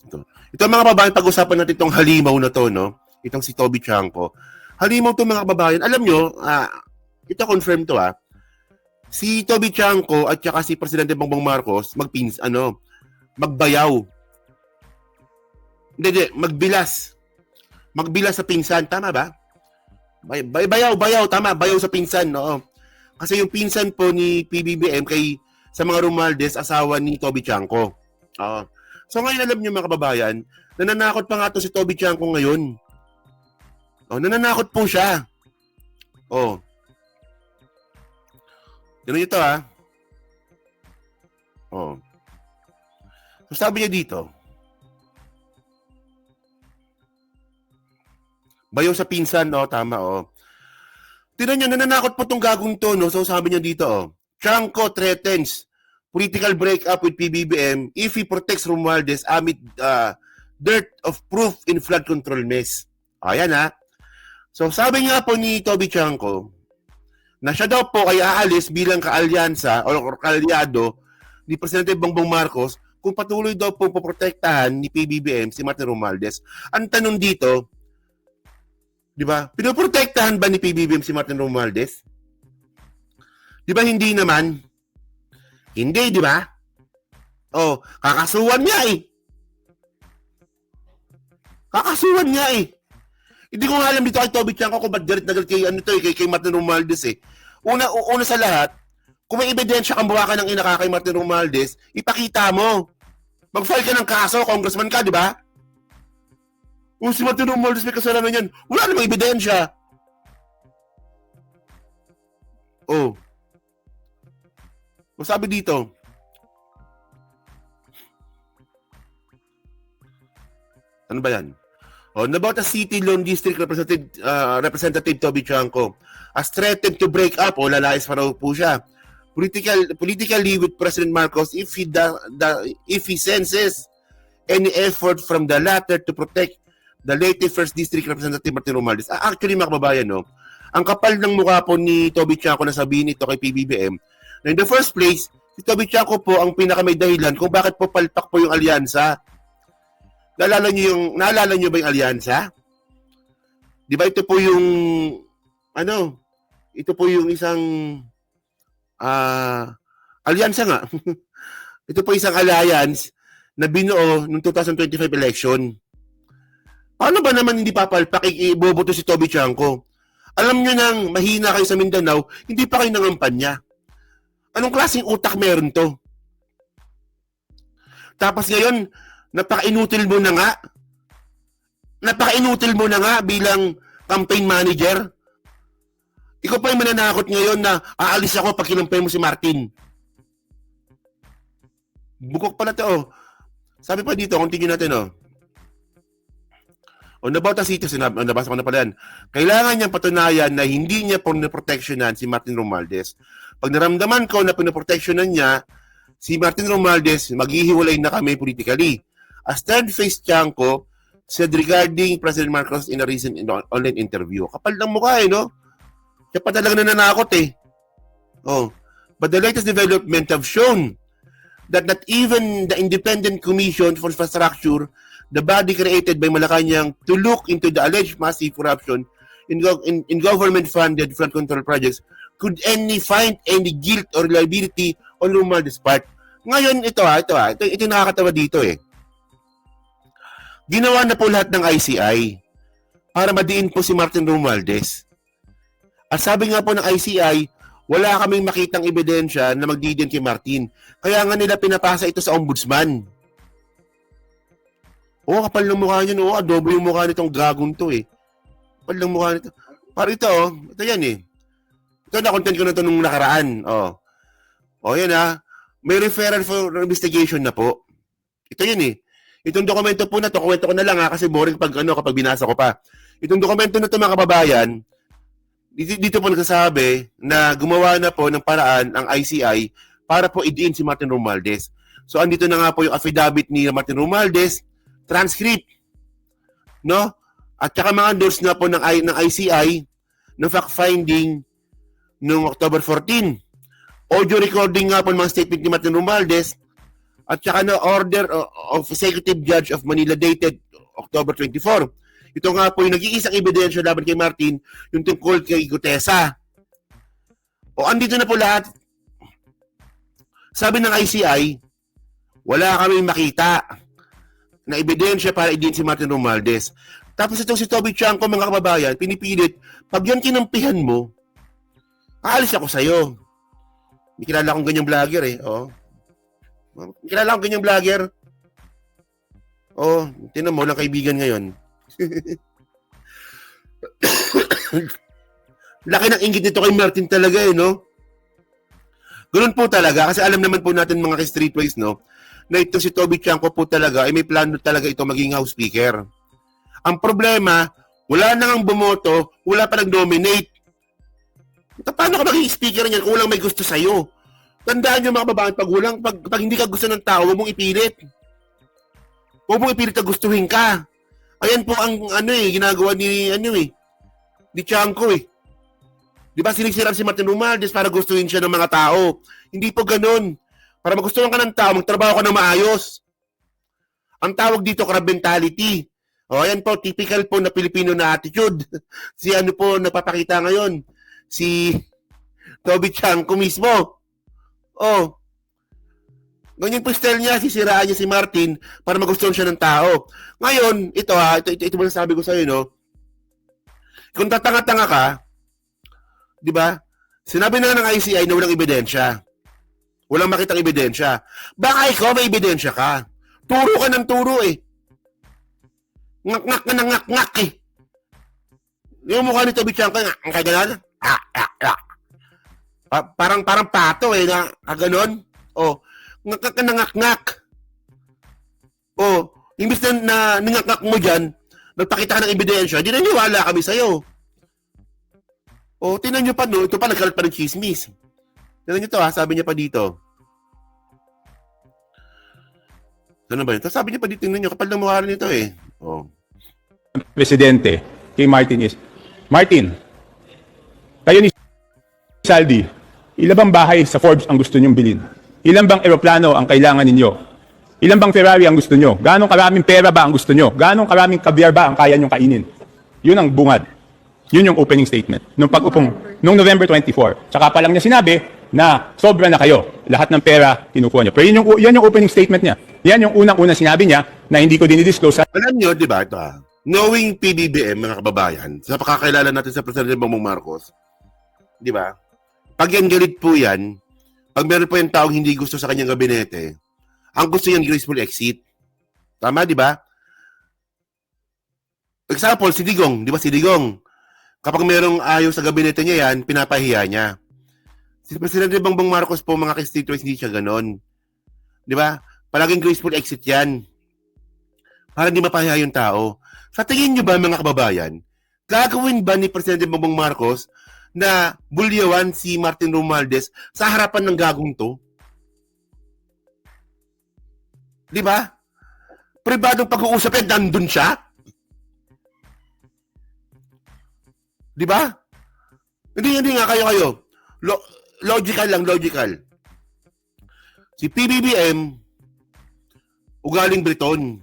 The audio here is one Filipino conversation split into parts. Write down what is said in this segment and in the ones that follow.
Ito mga kababayan, pag-usapan natin itong halimaw na to, no? Itong si Toby Chanco. Halimaw to mga kababayan. Alam nyo, ito confirm to si Toby Chanco at saka si Presidente Bongbong Marcos magbayaw. Hindi, magbilas. Magbilas sa pinsan, tama ba? Bayaw, tama, bayaw sa pinsan, no? Kasi yung pinsan po ni PBBM sa mga Romualdez, asawa ni Toby Chanco. So ngayon alam niyo mga kababayan, nananakot pa nga to si Toby Chanco ngayon. Nananakot po siya. Tignan niyo ito So sabi niya dito, bayaw sa pinsan, tama, Tignan niyo, nananakot po tong gagong to, no? So sabi niya dito, Chanco threatens political breakup with PBBM if he protects Romualdez amid dearth of proof in flood control mess. Ayan So sabi nga po ni Toby Chanco na siya daw po ay aalis bilang kaalyansa o kaalyado ni Presidente Bongbong Marcos kung patuloy daw po poprotektahan ni PBBM si Martin Romualdez. Ang tanong dito, di ba? Pinoprotektahan ba ni PBBM si Martin Romualdez? Di ba hindi naman? Hindi, di ba? Kakasuhan niya Kakasuhan niya Hindi ko nga alam dito kay Toby Chanco kung ba't galit na galit kay Martin Romualdez Una sa lahat, kung may ebidensya kang buwakan ng inaka kay Martin Romualdez, ipakita mo. Mag-file ka ng kaso, congressman ka, di ba? Si Martin Romualdez may kasalanan yan. Wala namang ebidensya. Sabi dito, ano ba yan? About a city Lone District Representative Toby Chanco has threatened to break up lalayas pa raw po siya politically with President Marcos if he senses any effort from the latter to protect the late First District Representative Martin Romualdez. Actually mga kababayan, ang kapal ng mukha po ni Toby Chanco na sabihin ito kay PBBM na in the first place, si Toby Chanco po ang pinakamay dahilan kung bakit po palpak po yung alyansa. Naalala niyo ba yung alyansa? Di ba ito po yung ito po yung isang alyansa nga. Ito po isang alliance na binuo noong 2025 election. Paano ba naman hindi papalpak iboboto si Toby Chanco? Alam niyo nang mahina kayo sa Mindanao, hindi pa kayo nangampanya. Anong klaseng utak meron to? Tapos ngayon, napaka-inutil mo na nga bilang campaign manager. Ikaw pa yung mananakot ngayon na aalis ako pag kinumpay mo si Martin. Bukok pala to. Sabi pa dito, continue natin about the city, nabasa ko na pala yan. Kailangan niyang patunayan na hindi niya pinoproteksyonan si Martin Romualdez. Pag naramdaman ko na pinoproteksyonan niya si Martin Romualdez, maghihiwalay na kami politically. As third-faced Chanco said regarding President Marcos in a recent online interview. Kapal ng mukha no? Siya pa talaga nananakot But the latest development have shown that not even the Independent Commission for Infrastructure, the body created by Malacanang to look into the alleged massive corruption in government-funded flood control projects, could find any guilt or liability on Romualdez part. Ngayon, ito nakakatawa dito Ginawa na po lahat ng ICI para madiin po si Martin Romualdez. At sabi nga po ng ICI, wala kaming makitang ebidensya na magdidiin kay Martin. Kaya nga nila pinapasa ito sa ombudsman. Kapal ng mukha niya adobo yung mukha nitong gagong to Kapal ng mukha nito. Para ito ito yan Ito na-content ko na ito nung nakaraan. Yan may referral for investigation na po. Ito yun Itong dokumento po na to, kwento ko na lang kasi boring kapag binasa ko pa. Itong dokumento na to mga kababayan, dito po nagsasabi na gumawa na po ng paraan ang ICI para po idiin si Martin Romualdez. So andito na nga po yung affidavit ni Martin Romualdez, transcript, At saka mga endorse na po ng ICI ng fact-finding noong October 14. Audio recording nga po ng mga statement ni Martin Romualdez at saka na order of Executive Judge of Manila dated October 24. Ito nga po yung nag-iisang ebidensya laban kay Martin, yung tungkol kay Gutesa. O andito na po lahat. Sabi ng ICI, wala kami makita na ebidensya para idin si Martin Romualdez. Tapos itong si Toby Chanco, mga kababayan, pinipilit, pag yan kinampihan mo, aalis ako sa'yo. May kilala akong ganyang vlogger eh. Oh. May kilala akong ganyang vlogger. Oh, tinan mo, lang kaibigan ngayon. Laki ng inggit nito kay Martin talaga eh, no? Ganun po talaga, kasi alam naman po natin mga ka-streetways, no? Na ito si Toby Chanco po talaga, ay may plano talaga ito maging house speaker. Ang problema, wala na nga bumoto, wala pa nag-nominate. Paano ka maging speaker niyan kung walang may gusto sa'yo? Tandaan nyo mga babaeng pag hindi ka gusto ng tao, huwag mong ipilit. Huwag mong ipilit na gustuhin ka. Ayan po ang ginagawa ni Chanco eh. Di ba sinisiran si Martin Romualdez para gustuhin siya ng mga tao? Hindi po ganun. Para magustuhan ka ng tao, magtrabaho ka ng maayos. Ang tawag dito, crab mentality. O, ayan po, typical po na Pilipino na attitude. Si ano po, napapakita ngayon? Si Toby Chanco mismo. O, ganyan po style niya, sisiraan niya si Martin para magustuhan siya ng tao. Ngayon, ito mo sabi ko sa'yo, no? Kung tatanga-tanga ka, di ba? Sinabi na ng ICI na walang ebidensya. Walang makitang ebidensya. Baka ikaw may ebidensya ka. Turo ka ng turo eh. Ngak-ngak ka ng ngak-ngak eh. Yung mukha ni Toby Chanco, ang kaganan. Parang pato eh, na kaganon. O, ngak-ngak ka ng ngak-ngak. O, imbis na ningak-ngak mo dyan, nagpakita ka ng ebidensya, di naniwala kami sa'yo. O, tinan nyo pa, no? Ito pa, nagkalat pa ng chismis. Tinan nyo to, ha? Sabi niya pa dito. Ano ba yun? Sabi niya pa dito, tingnan nyo, kapal ng mukha nito eh. O. Presidente kay Martin is, Martin, kayo ni Saldi, ilan bang bahay sa Forbes ang gusto nyong bilhin? Ilan bang eroplano ang kailangan ninyo? Ilan bang Ferrari ang gusto nyo? Ganong karaming pera ba ang gusto nyo? Ganong karaming kabyar ba ang kaya nyong kainin? Yun ang bungad. Yun yung opening statement. Nung November 24. Tsaka pa lang niya sinabi na sobra na kayo. Lahat ng pera, kinukuha niyo. Pero yan yung opening statement niya. Yan yung unang-unang sinabi niya na hindi ko dinidisclose. Alam niyo, di ba, ito knowing PBBM, mga kababayan, sa pakakilala natin sa Presidente Bongbong Marcos, di ba, pag yan galit po yan, pag meron po yung taong hindi gusto sa kanyang gabinete, ang gusto yan graceful exit. Tama, di ba? Example, si Digong. Di ba si Digong? Kapag merong ayaw sa gabinete niya yan, pinapahiya niya. Si Presidente Bongbong Marcos po, mga ka-statewide, hindi siya ganon. Di ba? Palaging graceful exit yan. Para hindi mapahiya yung tao. Sa tingin nyo ba, mga kababayan, gagawin ba ni Presidente Bongbong Marcos na bulyawan si Martin Romualdez sa harapan ng gagong to? Di ba? Pribadong pag-uusap yan, nandun siya? Di ba? Hindi nga kayo. Logical lang, logical. Si PBBM, ugaling Briton.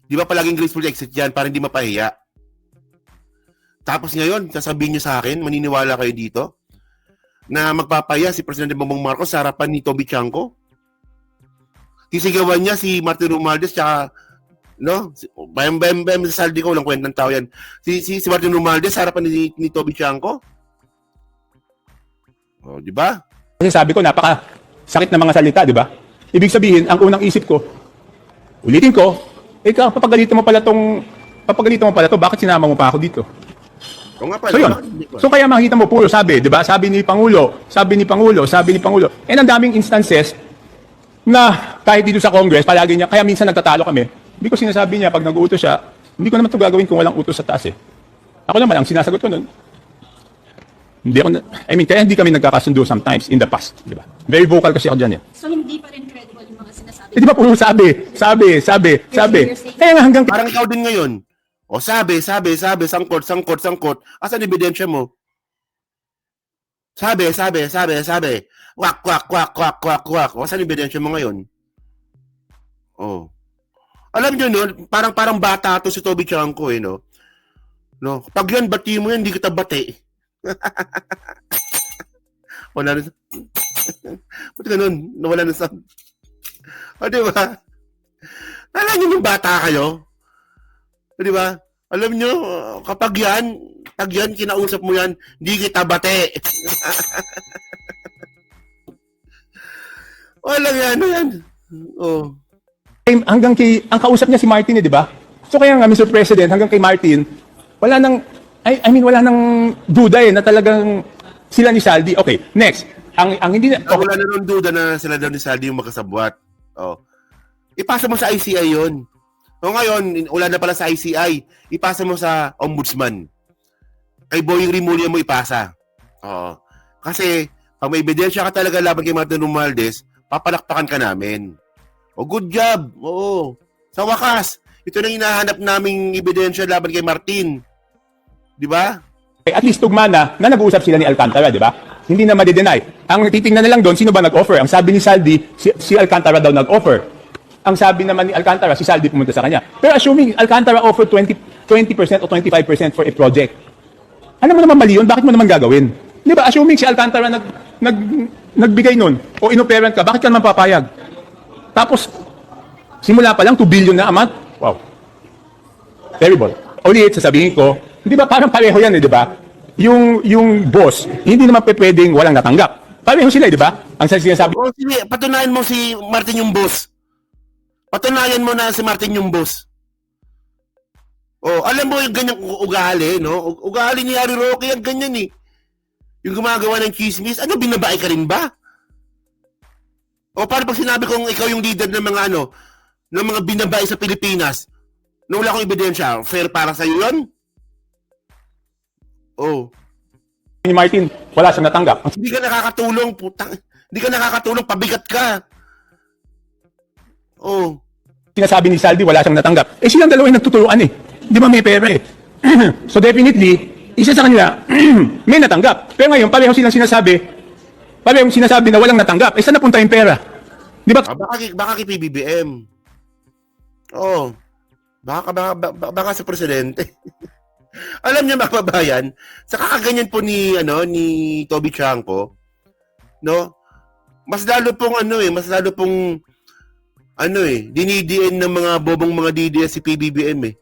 Di ba palaging graceful exit yan para hindi mapahiya? Tapos ngayon, sasabihin niyo sa akin, maniniwala kayo dito, na magpapahiya si Presidente Bongbong Marcos sa harapan ni Toby Chanco? Sisigawan niya si Martin Romualdez tsaka no? Bem sa saldi ko, walang kwentang tao yan. Si Martin Romualdez sa harapan ni Toby Chanco? Oh, di ba? Kasi sabi ko, napaka sakit na mga salita, di ba? Ibig sabihin, ang unang isip ko, ulitin ko, ikaw, papagalitan mo pala to, bakit sinama mo pa ako dito? O nga pala, So yun. So kaya makita mo puro sabi, di ba? Sabi ni Pangulo. And ang daming instances na kahit dito sa Congress, palagi niya, kaya minsan nagtatalo kami, because sinasabi niya, pag nag-uutos siya, hindi ko naman ito gagawin kung walang utos sa taas eh. Ako naman, ang sinasagot ko nun, kaya hindi kami nagkakasundo sometimes in the past, di ba? Very vocal kasi ako dyan eh. So hindi pa rin credible yung mga sinasabi? Di ba puro sabi. Kaya nga hanggang parang ikaw din ngayon. O sabi, sangkot. Asan ebidensya mo? Sabi. Wak. O asan ebidensya mo ngayon? Oh. Alam niyo no, parang bata to si Toby Chanko eh, no? No, pag yan bati mo yan, hindi kita bati. Wala na. Ba't ganun? Nawala na sa... O, di ba? Alam niyo yung bata kayo? O, di ba? Alam niyo, kapag yan, kinausap mo yan, hindi kita bati. Wala yan, yan. Oh. Hanggang kay, ang kausap niya si Martin eh, di ba? So kaya nga, Mr. President, hanggang kay Martin, wala nang, wala nang duda eh, na talagang sila ni Saldi. Okay, next. Ang hindi na, Wala na rin duda na sila daw ni Saldi yung magkasabwat. Oh. Ipasa mo sa ICI yun. O ngayon, wala na pala sa ICI. Ipasa mo sa Ombudsman. Kay Boying Rimulya mo ipasa. Oo. Kasi, pag may ebidensya ka talaga laban kay Martin Romualdez, papalakpakan ka namin. O, good job. Oo. Sa wakas, ito na hinahanap naming ebidensya laban kay Martin. Di ba? at least tugma na nag-uusap sila ni Alcantara, di ba? Hindi na ma-deny. Ang titingnan na lang doon, sino ba nag-offer? Ang sabi ni Saldi, si Alcantara daw nag-offer. Ang sabi naman ni Alcantara, si Saldi pumunta sa kanya. Pero assuming Alcantara offered 20% o 25% for a project, ano mo naman mali yun? Bakit mo naman gagawin? Di ba? Assuming si Alcantara nagbigay nun o inoperan ka, bakit ka naman papayag? Tapos, simula pa lang, 2 billion na amount. Wow. Terrible. Ulit, sasabihin ko, di ba parang pareho yan di ba? Yung boss, hindi naman pwedeng walang natanggap. Pareho sila, di ba? Ang sinasabi. O sige, patunayan mo si Martin yung boss. Patunayan mo na si Martin yung boss. Oh, alam mo yung ganyang ugali, no? Ugali ni Harry Roque, yan ganyan eh. Yung gumagawa ng chismis, ano, binabae ka rin ba? O paano pag sinabi kong ikaw yung leader ng mga ng mga binabae sa Pilipinas, na wala akong ebidensya, fair para sa'yo yun? Oh. Ni Martin, wala siyang natanggap. Hindi ka nakakatulong, putang. Hindi ka nakakatulong, pabigat ka. Oh. Sinasabi ni Saldi, wala siyang natanggap. Eh silang dalawa yung nagtuturuan eh. Di ba may pera eh? So definitely, isa sa kanila, may natanggap. Pero ngayon, parehong silang sinasabi na walang natanggap. Eh saan napunta yung pera? Di ba? Baka kay PBBM. Oh. Baka sa presidente. Alam niyo mga kababayan, sa kakaganyan po ni Toby Chanko, no? Mas lalo pong dinidiin ng mga bobong mga DDS si PBBM eh.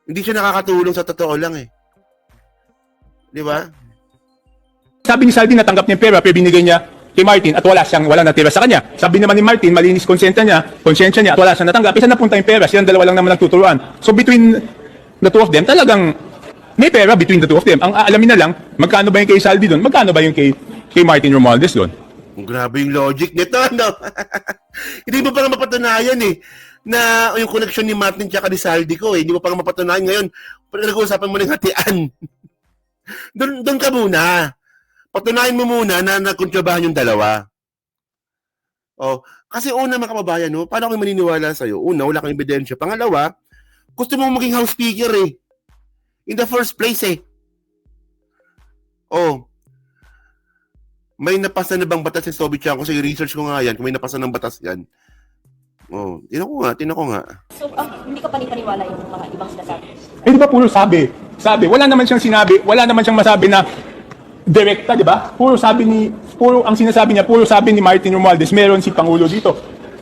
Hindi siya nakakatulong sa totoo lang eh. Di ba? Sabi ni Saldi natanggap niya yung pera, pero binigay niya kay Martin at wala natira sa kanya. Sabi naman ni Martin, malinis konsensya niya at wala siyang natanggap. Isa napunta yung pera, silang dalawa lang naman nagtuturuan. So between the two of them, talagang may pera between the two of them. Ang aalamin na lang, magkano ba yung kay Saldi doon? Magkano ba yung kay Martin Romualdez doon? Grabe yung logic nito, no? Hindi mo pa nga mapatunayan eh, na yung connection ni Martin tsaka ni Saldi ko eh. Hindi mo pa nga mapatunayan ngayon. Nag-uusapan mo ng hatian. Doon ka muna. Patunayan mo muna na nakontrabahan yung dalawa. Oh, kasi una mga kababayan, no, paano ako maniniwala sa'yo? Una, wala kang ebidensya. Pangalawa, gusto mo maging house speaker eh. In the first place eh. Oh, may napasa na bang batas si Toby Chanko? Kasi research ko nga yan, kung may napasa ng batas yan. Oh, tinan ko nga. So, hindi ka panipaniwala yung mga ibang sinasabi? Eh di ba puro sabi? Wala naman siyang sinabi, wala naman siyang masabi na direkta, di ba? Puro sabi ni Martin Romualdez, meron si Pangulo dito.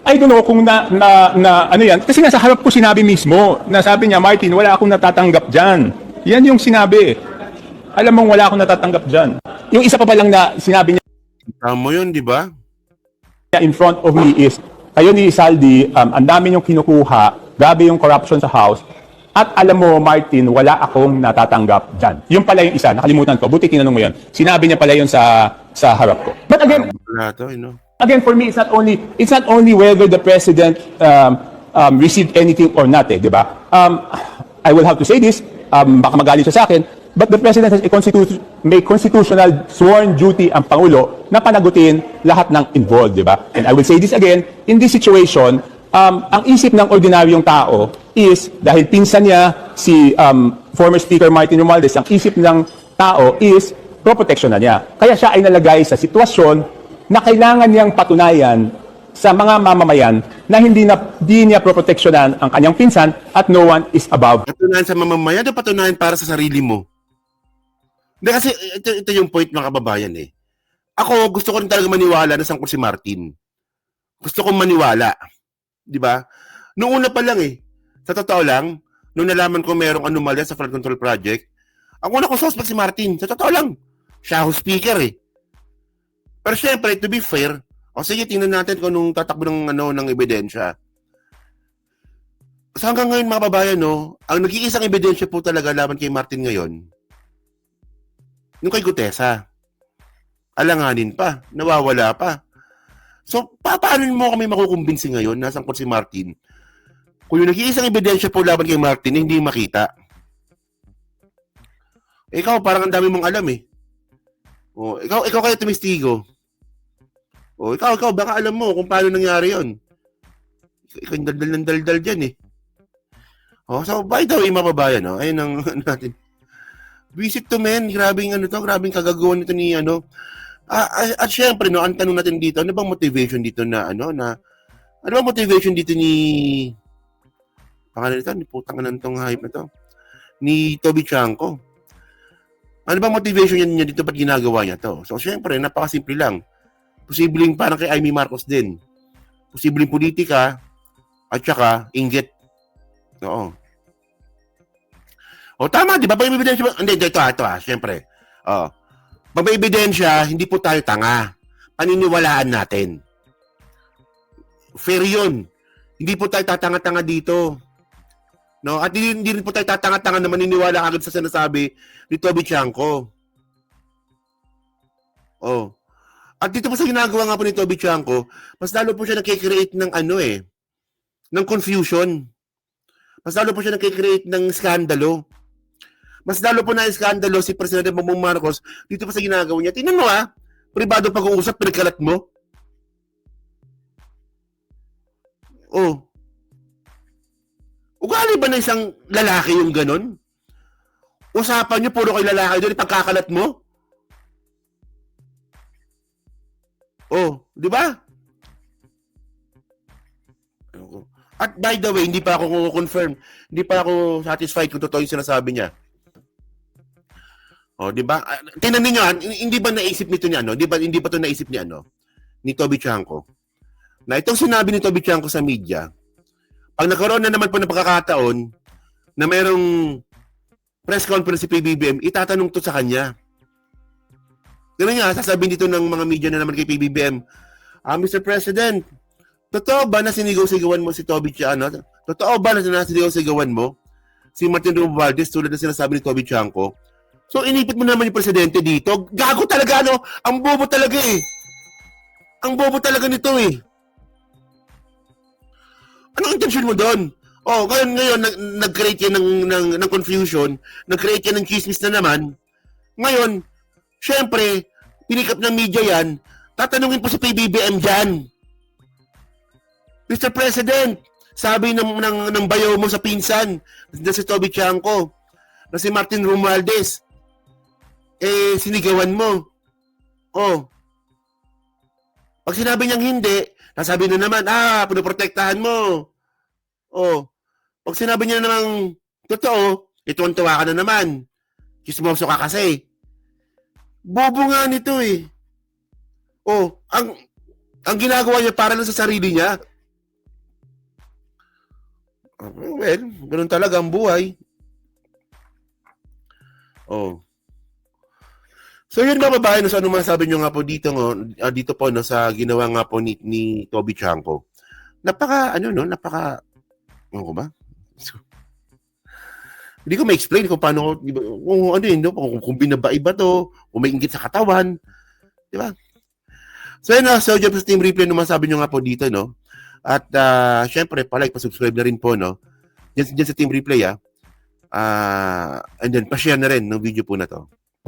I don't know kung ano yan. Kasi nasa harap ko sinabi mismo, na sabi niya, Martin, wala akong natatanggap dyan. Yan yung sinabi. Alam mong wala akong natatanggap dyan. Yung isa pa lang na sinabi niya Tama yun, di ba? in front of me is, kayo ni Saldi, ang dami yung kinukuha, grabe yung corruption sa House, at alam mo, Martin, wala akong natatanggap dyan. Yung pala yung isa, nakalimutan ko, buti tinanong mo yun. Sinabi niya pala yun sa harap ko. But again, Wala to, again, for me, it's not only whether the president received anything or not, di ba? I will have to say this, baka magalit siya sa akin, but the president has may constitutional sworn duty ang Pangulo na panagutin lahat ng involved, di ba? And I will say this again, in this situation, ang isip ng ordinaryong tao is, dahil pinsan niya si former Speaker Martin Romualdez, ang isip ng tao is pro-protection na niya. Kaya siya ay nalagay sa sitwasyon na kailangan niyang patunayan sa mga mamamayan na di niya proteksyonan ang kanyang pinsan at no one is above. Patunayan sa mamamayan o patunayan para sa sarili mo? Hindi kasi ito yung point mga kababayan eh. Ako gusto ko rin talaga maniwala na sangkot si Martin. Gusto kong maniwala. Di ba? Noong una pa lang eh. Sa totoo lang, nung nalaman ko merong anomalya sa flood control project, ang una kong suspect si Martin. Sa totoo lang. Siya ho speaker eh. Pero syempre, to be fair, o sige, tingnan natin kung nung tatakbo ng ebidensya. So hanggang ngayon mga kababayan, no, ang nag-iisang ebidensya po talaga laban kay Martin ngayon, yung kay Gutesa. Alanganin pa, nawawala pa. So, paano mo kami makukumbinsi ngayon na sangkot si Martin? Kung yung nag-iisang ebidensya po laban kay Martin, hindi makita. Ikaw, parang ang dami mong alam eh. O, ikaw kayo tumistigo. O, ikaw, baka alam mo kung paano nangyari yon. Ikaw yung daldal ng daldal dyan eh. O, so, by the way, mababayan, no? Ayun ang natin. Visit to men, grabing kagagawan nito ni at syempre no, ang tanong natin dito, ano bang motivation dito na ano bang motivation dito ni pangalan nito, ni putang ina nitong hype na to, ni Toby Chanko. Ano bang motivation niya dito, ba't ginagawa niya to? So syempre, napakasimple lang. Posibleng parang kay Amy Marcos din. Posibleng politika at saka inggit. Oo. O tama, di ba? Pag may ebidensya, hindi, ito syempre. Pag may ebidensya, hindi po tayo tanga. Paniniwalaan natin. Fair yun. Hindi po tayo tatanga-tanga dito. No? At hindi rin po tayo tatanga-tanga na maniniwala agad sa sinasabi ni Toby Chanko. Oh. At dito po sa ginagawa nga po ni Toby Chanko, mas lalo po siya nagkikreate ng ng confusion. Mas lalo po siya nagkikreate ng skandalo. Mas lalo po na-iskandalo si Presidente Bongbong Marcos dito pa sa ginagawa niya. Tingnan mo pribado pag-uusap, pinagkalat mo. Oh. Ugali ba na isang lalaki yung ganon? Usapan niyo, puro kay lalaki doon, ipagkakalat mo? Oh, di ba? At by the way, hindi pa ako confirm, hindi pa ako satisfied kung totoo yung sinasabi niya. Oh, di ba? Tingnan niyo, hindi ba naisip nito ni hindi ba 'to naisip ni Toby Chanko? Na itong sinabi ni Toby Chanko sa media, pag nagkaroon na naman po ng pagkakataon na mayroong press conference si PBBM, itatanong to sa kanya. Ganun nga, sasabihin dito ng mga media na naman kay PBBM, Mr. President, totoo ba na sinigaw-sigawan mo si Toby Chanko? Totoo ba na sinigaw-sigawan mo si Martin Romualdez tulad na sinasabi ni Toby Chanko? So, inipit mo naman yung presidente dito. Gago talaga, Ang bobo talaga eh. Ang bobo talaga nito eh. Anong intention mo doon? Oh, ngayon nag-create yan ng confusion. Nag-create yan ng chismis na naman. Ngayon, syempre, pinikap ng media yan. Tatanungin po si PBBM dyan. Mr. President, sabi ng bayaw mo sa pinsan, na si Toby Chanko, na si Martin Romualdez, sinigawan mo. Oh. Pag sinabi niyang hindi, nasabi na naman, pinoprotektahan mo. Oh. Pag sinabi niya namang totoo, ituwan-tuwa ka na naman. Chismoso ka kasi. Bobo nga nito eh. Oh, ang ginagawa niya para lang sa sarili niya. Well, ganun talaga ang buhay. Oh. So yun mga babae, so ano masabi nyo nga po dito po sa ginawa nga po ni Toby Chanko. Napaka ano ko ba? So, hindi ko ma-explain kung paano kung binabaiba to, kung may inggit sa katawan, di ba? So yun so dyan sa Team Replay, ano masabi nyo nga po dito, no? At syempre, palike, pa-subscribe na rin po, no? Dyan sa Team Replay, and then pa-share na rin ng video po na to.